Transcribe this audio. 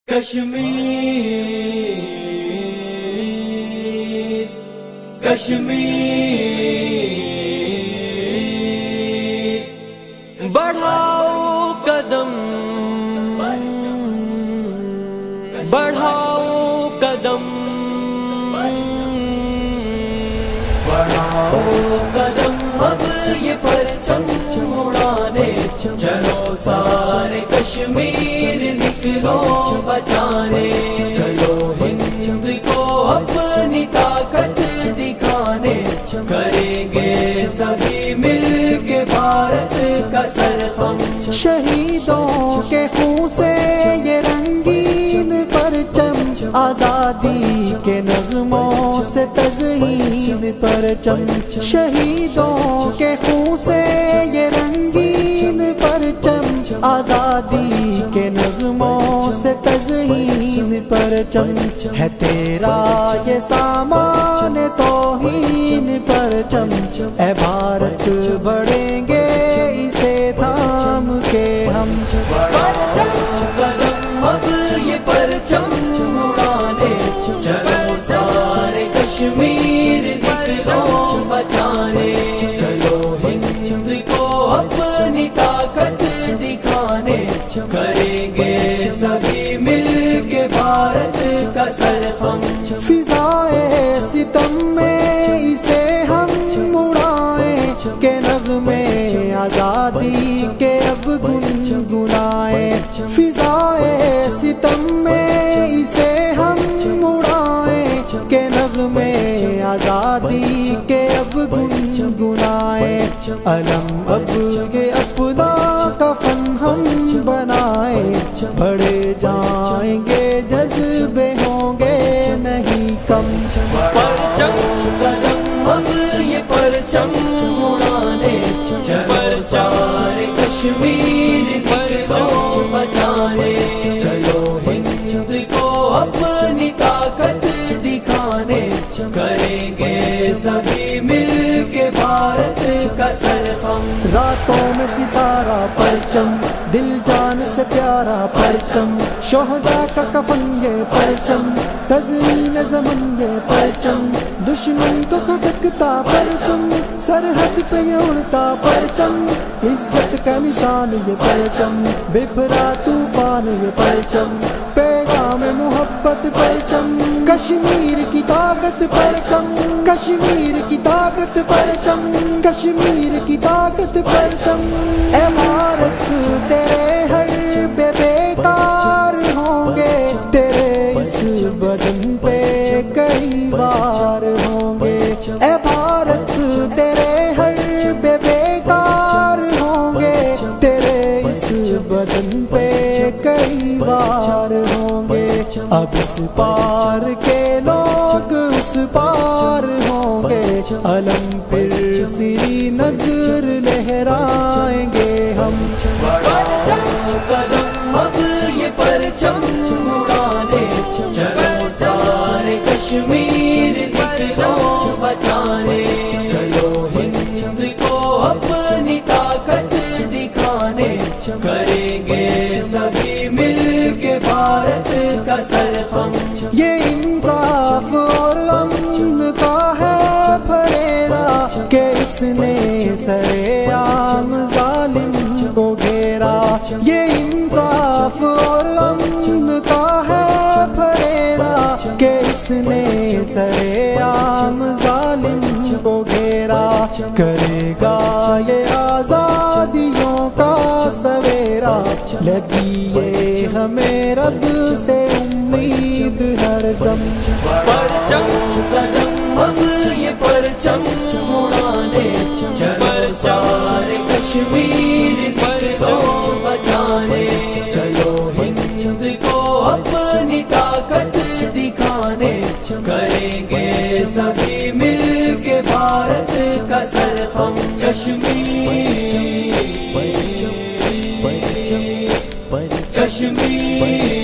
کشمیر کشمیر بڑھاؤ قدم بڑھاؤ قدم بڑھاؤ قدم اب یہ پرچم اڑانے چلو سارے کشمیر نکلو بچانے چلو ہند کو اپنی طاقت دکھانے کریں گے سبھی مل کے بھارت کا سرخم شہیدوں کے خون سے یہ رنگین پرچم آزادی کے نغموں سے تزئین پرچم شہیدوں کے خون سے یہ رنگین پرچم آزادی کے نغموں سے تزئین پرچم ہے تیرا یہ سامان توہین پرچم اے بھارت بڑھیں گے اسے تھام کے ہم قدم اب یہ پرچم اڑانے چلو سارے کشمیر نکلو بچانے چلو ہند کو اپنی طاقت دکھانے کریں گے سبھی مل کے بھارت کا سرخم فضائے ستم میں اسے ہم اڑائیں کہ نغمے آزادی کے اب گنگنائیں فضائے ستم میں اسے ہم اڑائیں کہ نغمے آزادی کے اب گنگنائیں علم اب کے اپنا کفن ہم بنائیں بڑھے جائیں گے جذبے ہوں گے نہیں کم پرچم قدم اب یہ پرچم اڑانے چلو سارے کشمیر نکلو بچانے چلو ہند کو اپنی طاقت دکھانے کریں گے سبھی مل کے بھارت کا سرخم راتوں میں ستارہ پرچم دل جان سے پیارا پرچم شہداء کا کفن یہ پرچم تزئین زمن یہ پرچم دشمن کو کھٹکتا پرچم سرحد پہ یہ اڑتا پرچم عزت کا نشان یہ پرچم بپھرا طوفان یہ پرچم پیغام محبت پرچم کشمیر کی طاقت پرچم کشمیر کی طاقت پرچم کشمیر کی طاقت پرچم اے بھارت تیرے ہر بے بیکار ہوں گے تیرے اس بدن پہ کئی بار ہوں گے اے بھارت تیرے ہر بے بیکار ہوں گے تیرے اس بدن پہ کئی بار ہوں گے اب اس پار کے لوگ اس پار ہوں گے علم پھر سری نگر لہرائیں گے ہم قدم اب یہ پرچم اڑانے چلو سارے کشمیر نکلو بچانے چلو ہند کو اپنی طاقت دکھانے کریں گے سبھی مل کے بھارت کا سرخم یہ انصاف اور امن کا ہے پھریرا کہ اس نے سرے عام ظالم کو گھیرا یہ انصاف اور امن کا ہے پھریرا کہ اس نے سرے عام ظالم کو گھیرا کرے گا یہ آزادیوں کا سویرا لگی ہے ہمیں رب سے امید ہر دم پرچم قدم اب یہ پرچم اڑانے چلو سارے کشمیر نکلو بچانے چلو ہند کو اپنی طاقت دکھانے کریں گے سبھی مل کے بھارت کا سرخم کشمیر کشمیر